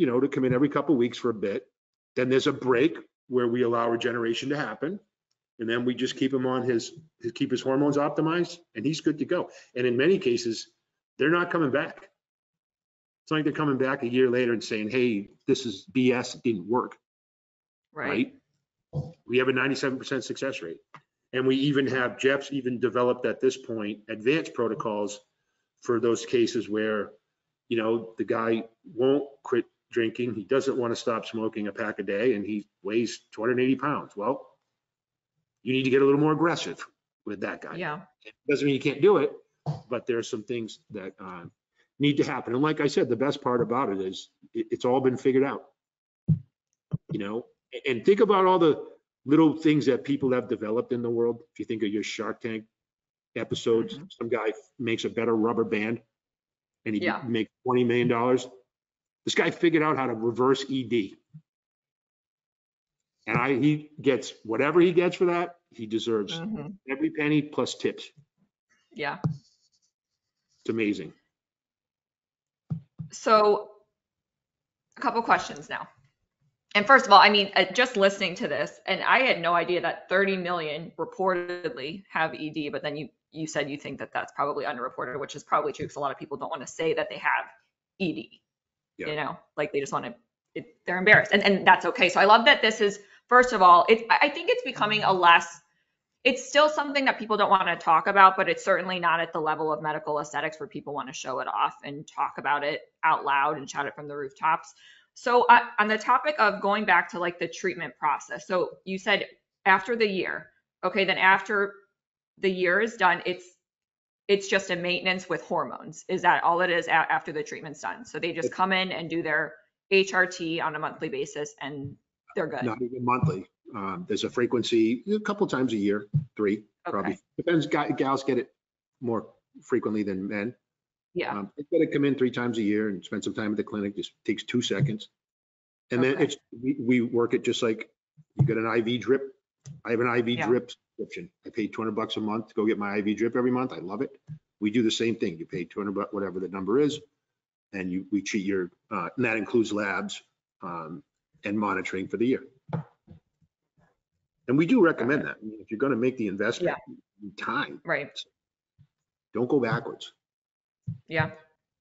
to come in every couple of weeks for a bit. Then there's a break where we allow regeneration to happen. And then we just keep him on keep his hormones optimized, and he's good to go. And in many cases, they're not coming back. It's not like they're coming back a year later and saying, hey, this is BS, it didn't work. Right? We have a 97% success rate. And we even have, Jeff's even developed at this point, advanced protocols for those cases where, the guy won't quit drinking. He doesn't want to stop smoking a pack a day, and he weighs 280 pounds. Well, you need to get a little more aggressive with that guy. Yeah. It doesn't mean you can't do it, but there are some things that need to happen. And like I said, the best part about it is it's all been figured out, and think about all the little things that people have developed in the world. If you think of your Shark Tank episodes, some guy makes a better rubber band and he makes $20 million. This guy figured out how to reverse ED. And he gets whatever he gets for that, he deserves every penny plus tips. Yeah. It's amazing. So a couple questions now. And first of all, I mean, just listening to this, and I had no idea that 30 million reportedly have ED, but then you said you think that that's probably underreported, which is probably true because a lot of people don't want to say that they have ED. Yeah. Like they just want to, they're embarrassed, and that's okay. So I love that this is, first of all, I think it's becoming it's still something that people don't want to talk about, but it's certainly not at the level of medical aesthetics where people want to show it off and talk about it out loud and shout it from the rooftops. So on the topic of going back to like the treatment process, so you said after the year, okay, then after the year is done, it's just a maintenance with hormones. Is that all it is after the treatment's done? So they just come in and do their HRT on a monthly basis and they're good. Not even monthly. There's a frequency a couple times a year, 3 probably. Depends. Gals get it more frequently than men. Yeah. It's got to come in 3 times a year and spend some time at the clinic. Just takes 2 seconds. And then we work it just like you get an IV drip. I have an IV drip subscription. I pay $200 a month to go get my IV drip every month. I love it. We do the same thing. You pay $200, whatever the number is, and we treat your, and that includes labs and monitoring for the year. And we do recommend that. I mean, if you're going to make the investment in time, don't go backwards. Yeah.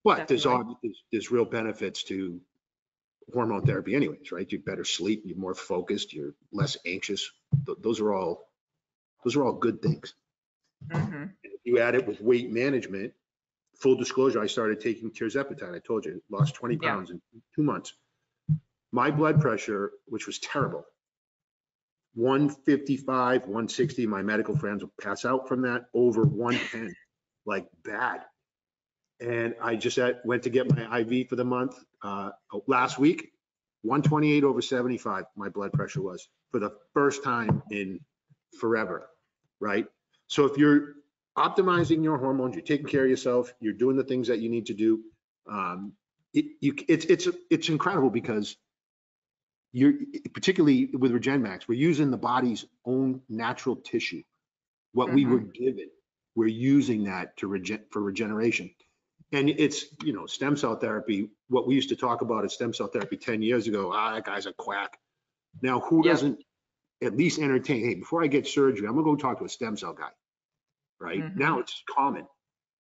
But there's real benefits to hormone therapy anyways, right? You better sleep, you're more focused, you're less anxious. Those are all good things. And if you add it with weight management, full disclosure, I started taking tirzepatide. I told you, lost 20 pounds in 2 months. My blood pressure, which was terrible, 155, 160, my medical friends will pass out from that, over 110, like bad. And I just went to get my IV for the month last week, 128 over 75, my blood pressure was for the first time in forever, right? So if you're optimizing your hormones, you're taking care of yourself, you're doing the things that you need to do, it's incredible because you're particularly with REGENmax, we're using the body's own natural tissue. What we were given, we're using that to for regeneration. And it's, you know, stem cell therapy. What we used to talk about as stem cell therapy 10 years ago, that guy's a quack. Now, who doesn't at least entertain, hey, before I get surgery, I'm gonna go talk to a stem cell guy, right? Now it's common.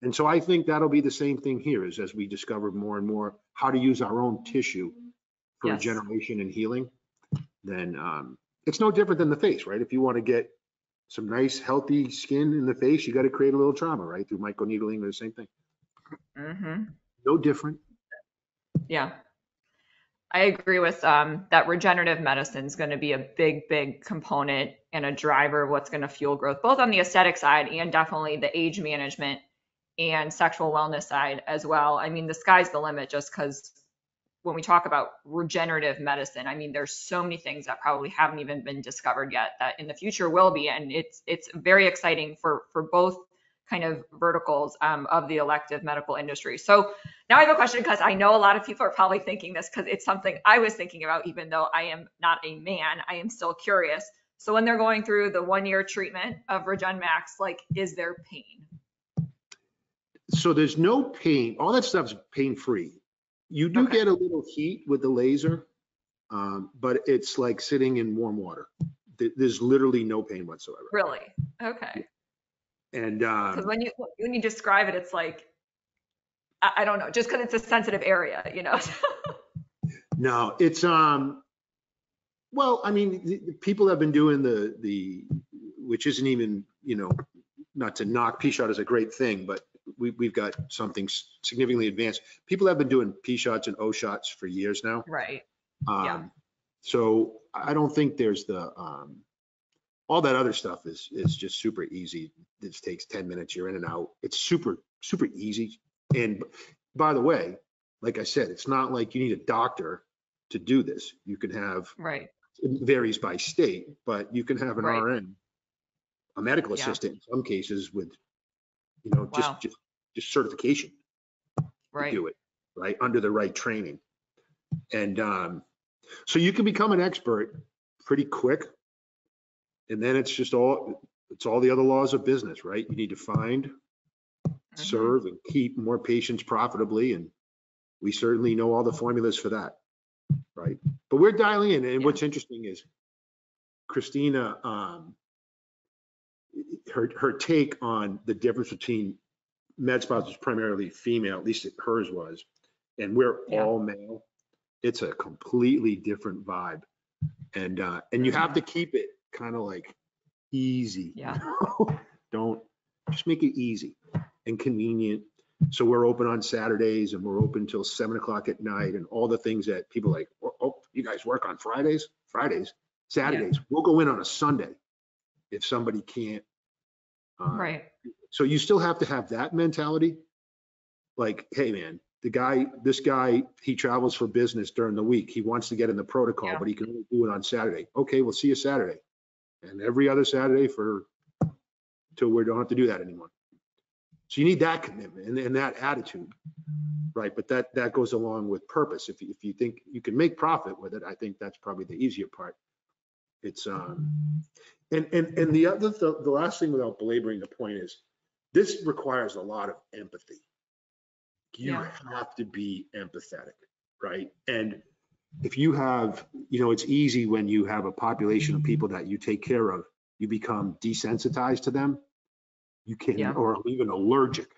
And so I think that'll be the same thing here, is as we discover more and more how to use our own tissue for regeneration and healing, then it's no different than the face, right? If you want to get some nice, healthy skin in the face, you got to create a little trauma, right? Through microneedling, or the same thing. No different. Yeah. I agree with that regenerative medicine is going to be a big, big component and a driver of what's going to fuel growth, both on the aesthetic side and definitely the age management and sexual wellness side as well. I mean, the sky's the limit, just because when we talk about regenerative medicine, I mean, there's so many things that probably haven't even been discovered yet that in the future will be. And it's very exciting for both kind of verticals of the elective medical industry. So now I have a question, because I know a lot of people are probably thinking this, because it's something I was thinking about, even though I am not a man, I am still curious. So when they're going through the 1-year treatment of REGENmax, like, is there pain? So there's no pain. All that stuff's pain-free. You do get a little heat with the laser, but it's like sitting in warm water. There's literally no pain whatsoever. Really? Okay. And because when you describe it, it's like, I don't know, just because it's a sensitive area, you know. No, it's well, I mean, people have been doing the which isn't even, you know, not to knock P-shot is a great thing, but we've got something significantly advanced. People have been doing P-shots and O-shots for years now. Right. So I don't think there's the all that other stuff is just super easy. This takes 10 minutes, you're in and out. It's super easy. And by the way, like I said, it's not like you need a doctor to do this. You can have, it varies by state, but you can have an RN, a medical assistant in some cases, with, you know, just certification to do it, right, under the right training. And so you can become an expert pretty quick. And then it's all the other laws of business, right? You need to find, serve, and keep more patients profitably. And we certainly know all the formulas for that, right? But we're dialing in. And what's interesting is Christina, her take on the difference between med spas is primarily female, at least hers was, and we're all male. It's a completely different vibe. And you have to keep it kind of like easy. You know? Don't just make it easy and convenient. So we're open on Saturdays, and we're open till 7 o'clock at night, and all the things that people like, oh, you guys work on Fridays, Saturdays. We'll go in on a Sunday if somebody can't. So you still have to have that mentality. Like, hey man, this guy, he travels for business during the week. He wants to get in the protocol, but he can only do it on Saturday. Okay, we'll see you Saturday. And every other Saturday till we don't have to do that anymore. So you need that commitment and that attitude, right? But that goes along with purpose. If you think you can make profit with it, I think that's probably the easier part. It's and the last thing, without belaboring the point, is this requires a lot of empathy. You have to be empathetic, right? And if you have, you know, it's easy when you have a population of people that you take care of, you become desensitized to them. You can, or even allergic.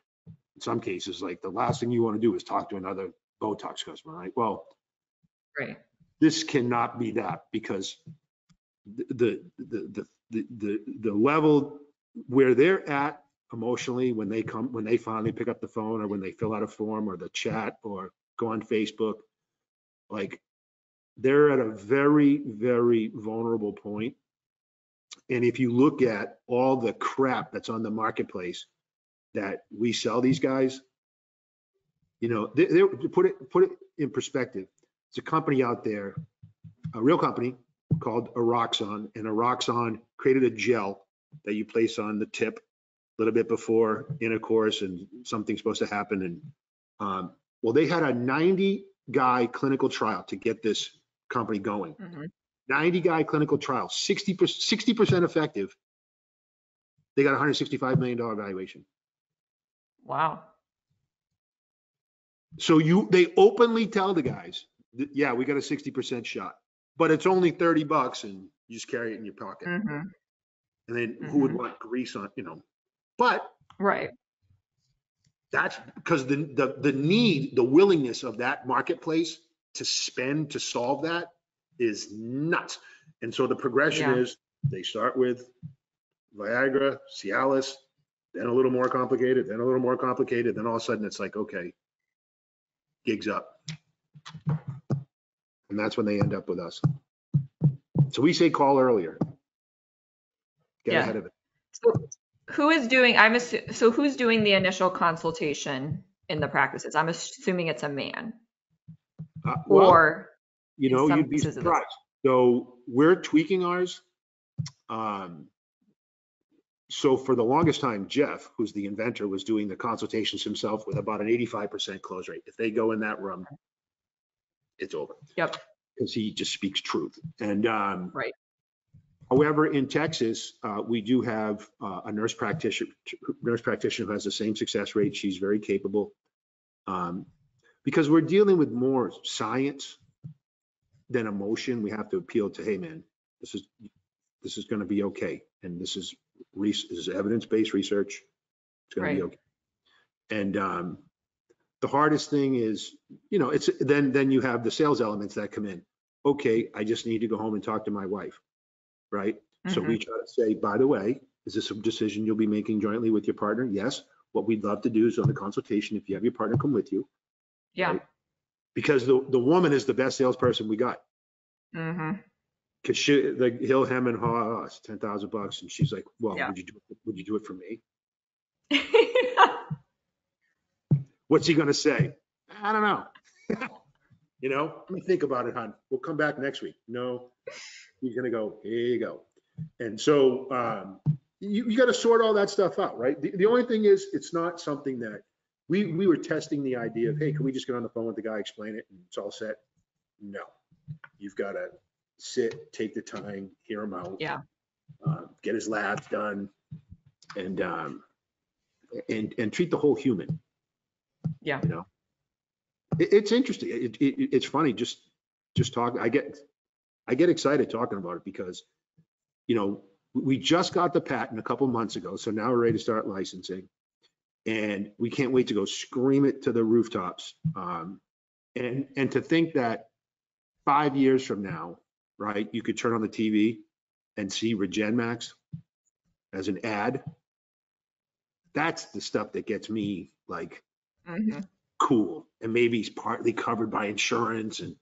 In some cases, like the last thing you want to do is talk to another Botox customer, right? Well, this cannot be that, because the level where they're at emotionally when they finally pick up the phone, or when they fill out a form, or the chat, or go on Facebook, like they're at a very, very vulnerable point. And if you look at all the crap that's on the marketplace that we sell these guys, you know, to put it in perspective, it's a company out there, a real company called Eroxon, and Eroxon created a gel that you place on the tip a little bit before intercourse and something's supposed to happen. And well, they had a 90-guy clinical trial to get this company going. Mm-hmm. 90-guy clinical trial, 60% effective. They got a $165 million valuation. Wow. So they openly tell the guys, yeah, we got a 60% shot, but it's only $30 and you just carry it in your pocket. Mm-hmm. And then who Mm-hmm. would want grease on, but Right. that's because the need, the willingness of that marketplace to spend to solve that is nuts. And so the progression is they start with Viagra, Cialis, then a little more complicated, then a little more complicated. Then all of a sudden it's like, okay, gigs up. And that's when they end up with us. So we say call earlier. Get ahead of it. So who is doing, so who's doing the initial consultation in the practices? I'm assuming it's a man. Well, or you'd be surprised. So we're tweaking ours. So for the longest time, Jeff, who's the inventor, was doing the consultations himself with about an 85% close rate. If they go in that room, it's over. Yep. Because he just speaks truth. And right. However, in Texas, we do have a nurse practitioner who has the same success rate. She's very capable. Because we're dealing with more science than emotion, we have to appeal to, hey man, this is going to be okay, and this is evidence-based research. It's going to be okay. And the hardest thing is, it's then you have the sales elements that come in. Okay, I just need to go home and talk to my wife, right? Mm-hmm. So we try to say, by the way, is this a decision you'll be making jointly with your partner? Yes. What we'd love to do is on the consultation, if you have your partner come with you. Yeah. Right? Because the woman is the best salesperson we got. Mm-hmm. Because he'll hem and haw us $10,000, and she's like, well, would you do it for me? What's he gonna say? I don't know. Let me think about it, hon. We'll come back next week. No, he's gonna go, here you go. And so you got to sort all that stuff out, right? The only thing is, it's not something that we were testing the idea of, hey, can we just get on the phone with the guy, explain it, and it's all set? No, you've got to sit, take the time, hear him out, get his labs done, and treat the whole human. Yeah. It's interesting. It's funny. Just talk. I get excited talking about it because, we just got the patent a couple months ago. So now we're ready to start licensing, and we can't wait to go scream it to the rooftops. And to think that 5 years from now, right, you could turn on the TV and see REGENmax as an ad. That's the stuff that gets me like cool, and maybe it's partly covered by insurance, and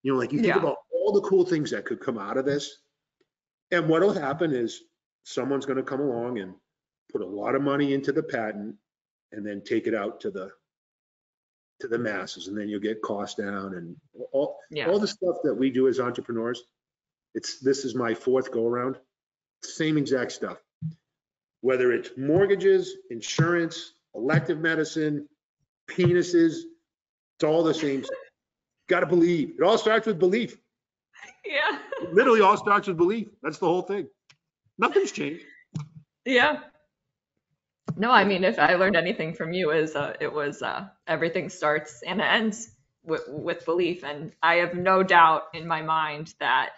you think about all the cool things that could come out of this. And what'll happen is someone's going to come along and put a lot of money into the patent, and then take it out to the masses, and then you'll get costs down and all the stuff that we do as entrepreneurs. This is my fourth go around. Same exact stuff. Whether it's mortgages, insurance, elective medicine, penises, it's all the same stuff. Got to believe. It all starts with belief. Yeah. It literally all starts with belief. That's the whole thing. Nothing's changed. Yeah. No, I mean, if I learned anything from you, is it was everything starts and ends with belief. And I have no doubt in my mind that,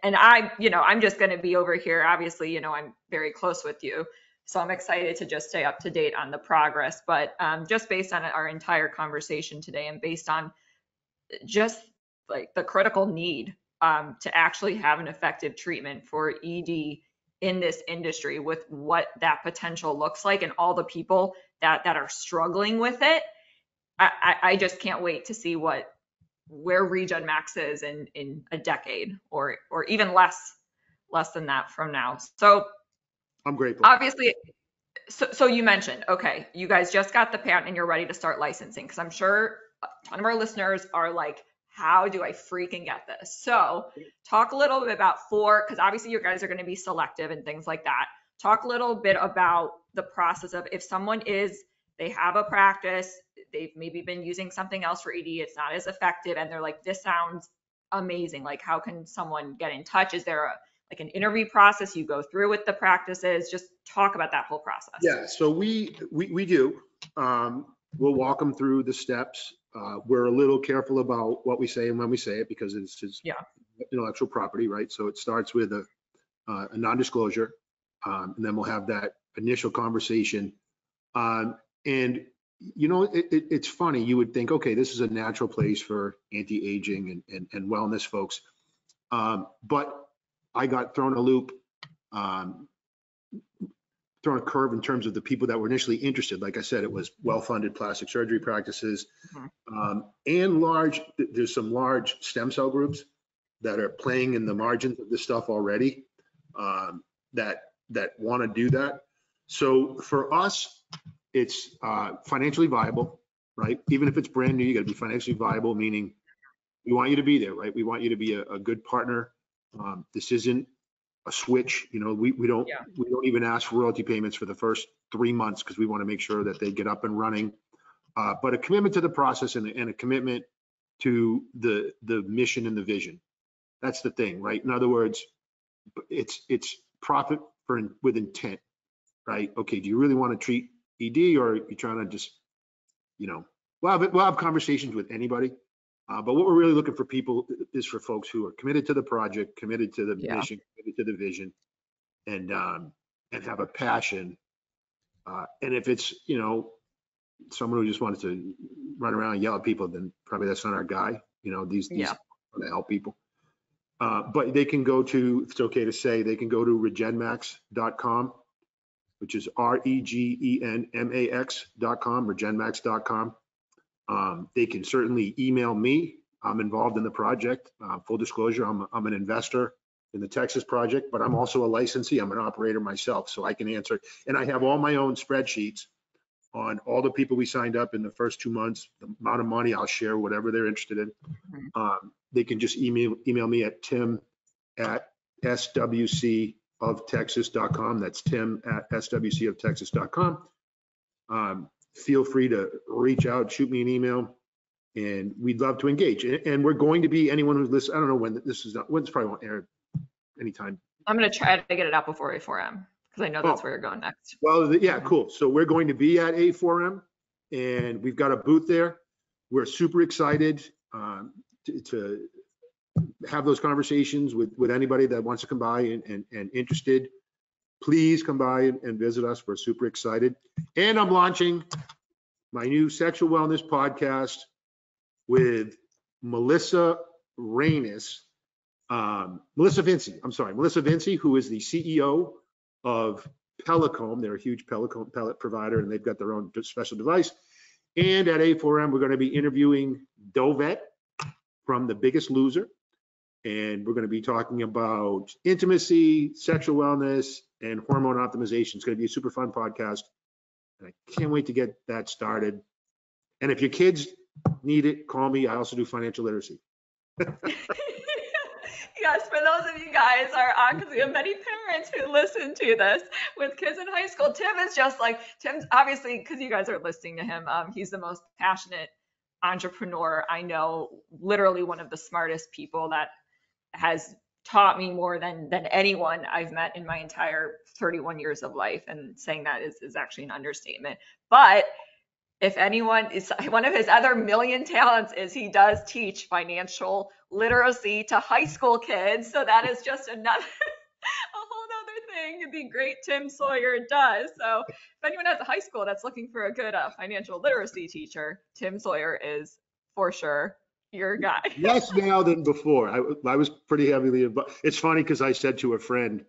and I'm just going to be over here. Obviously, I'm very close with you. So I'm excited to just stay up to date on the progress. But just based on our entire conversation today, and based on just like the critical need to actually have an effective treatment for ED in this industry, with what that potential looks like and all the people that are struggling with it, I just can't wait to see where REGENmax is in a decade, or even less than that from now. So I'm grateful. Obviously, so you mentioned, okay, you guys just got the patent and you're ready to start licensing, because I'm sure a ton of our listeners are like, how do I freaking get this? So talk a little bit about because obviously you guys are going to be selective and things like that. Talk a little bit about the process of, if someone they have a practice, they've maybe been using something else for ED, it's not as effective, and they're like, this sounds amazing. Like, how can someone get in touch? Is there like an interview process you go through with the practices? Just talk about that whole process. Yeah, so we do. We'll walk them through the steps. We're a little careful about what we say and when we say it because it's intellectual property, right? So it starts with a non-disclosure, and then we'll have that initial conversation. And it's funny. You would think, okay, this is a natural place for anti-aging and wellness folks, but I got thrown a loop. Thrown a curve in terms of the people that were initially interested. Like I said, it was well-funded plastic surgery practices, and there's some large stem cell groups that are playing in the margins of this stuff already, that want to do that. So for us, it's financially viable, right? Even if it's brand new, you got to be financially viable, meaning we want you to be there, right? We want you to be a good partner. This isn't a switch, we don't even ask for royalty payments for the first 3 months because we want to make sure that they get up and running. But a commitment to the process and a commitment to the mission and the vision. That's the thing, right? In other words, it's profit with intent, right? Okay, do you really want to treat ED, or are you trying to just, we'll have conversations with anybody. But what we're really looking for people is for folks who are committed to the project, committed to the mission, committed to the vision, and have a passion. And if it's, someone who just wants to run around and yell at people, then probably that's not our guy. These want to help people. But they can go to, if it's okay to say, they can go to REGENmax.com, which is REGENmax.com, REGENmax.com. They can certainly email me. I'm involved in the project. Full disclosure, I'm an investor in the Texas project, but I'm also a licensee. I'm an operator myself, so I can answer. And I have all my own spreadsheets on all the people we signed up in the first 2 months, the amount of money I'll share, whatever they're interested in. They can just email me at tim@swcoftexas.com. That's tim@swcoftexas.com. Feel free to reach out, shoot me an email, and we'd love to engage. And we're going to be, anyone who's listening, I don't know when this is, when this probably won't air anytime. I'm going to try to get it out before A4M because I know that's where you're going next. Well, yeah, cool. So we're going to be at A4M, and we've got a booth there. We're super excited to have those conversations with anybody that wants to come by and interested. Please come by and visit us. We're super excited. And I'm launching my new sexual wellness podcast with Melissa Vinci, who is the CEO of Pellicome. They're a huge pellet provider, and they've got their own special device. And at A4M, we're going to be interviewing Dovette from The Biggest Loser. And we're going to be talking about intimacy, sexual wellness, and hormone optimization. It's going to be a super fun podcast. And I can't wait to get that started. And if your kids need it, call me. I also do financial literacy. Yes, for those of you guys are on, because we have many parents who listen to this with kids in high school. Tim is just like, Tim's obviously, because you guys are listening to him, he's the most passionate entrepreneur I know, literally one of the smartest people that has taught me more than anyone I've met in my entire 31 years of life. And saying that is actually an understatement. But if anyone is, one of his other million talents is he does teach financial literacy to high school kids. So that is just another, a whole other thing the great Tim Sawyer does. So if anyone has a high school that's looking for a good financial literacy teacher, Tim Sawyer is for sure your guy. Less now than before. I was pretty heavily involved. It's funny because I said to a friend,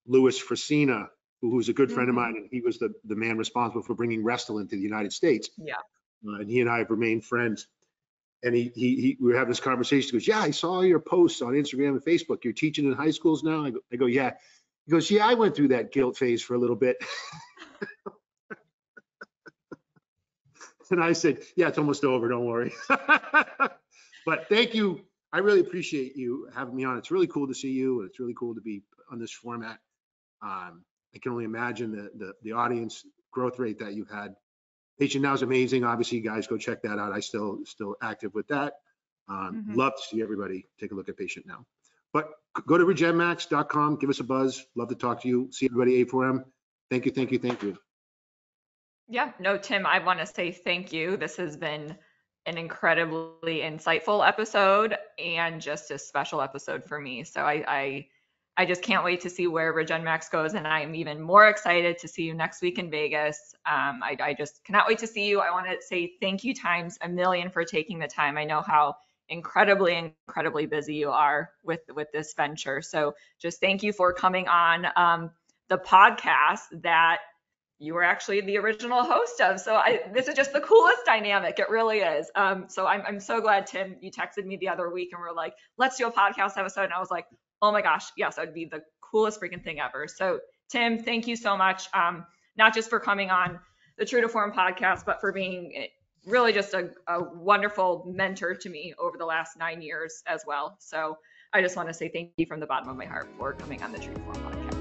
Louis Frasina, who's a good friend of mine, and he was the man responsible for bringing Restylane to the United States. Yeah. And he and I have remained friends. And we were having this conversation. He goes, yeah, I saw your posts on Instagram and Facebook. You're teaching in high schools now? I go, yeah. He goes, yeah, I went through that guilt phase for a little bit. And I said, yeah, it's almost over. Don't worry. But thank you. I really appreciate you having me on. It's really cool to see you. And it's really cool to be on this format. I can only imagine the audience growth rate that you've had. Patient Now is amazing. Obviously, you guys go check that out. I still active with that. Love to see everybody take a look at Patient Now. But go to REGENmax.com, give us a buzz. Love to talk to you. See everybody A4M. Thank you, thank you, thank you. Yeah, no, Tim, I want to say thank you. This has been an incredibly insightful episode and just a special episode for me. So I just can't wait to see where REGENmax goes, and I am even more excited to see you next week in Vegas. I just cannot wait to see you. I want to say thank you times a million for taking the time. I know how incredibly busy you are with this venture. So just thank you for coming on the podcast that you were actually the original host of. So this is just the coolest dynamic. It really is. So I'm so glad, Tim, you texted me the other week and were like, let's do a podcast episode. And I was like, oh my gosh, yes, that would be the coolest freaking thing ever. So Tim, thank you so much. Not just for coming on the True to Form podcast, but for being really just a wonderful mentor to me over the last 9 years as well. So I just want to say thank you from the bottom of my heart for coming on the True to Form podcast.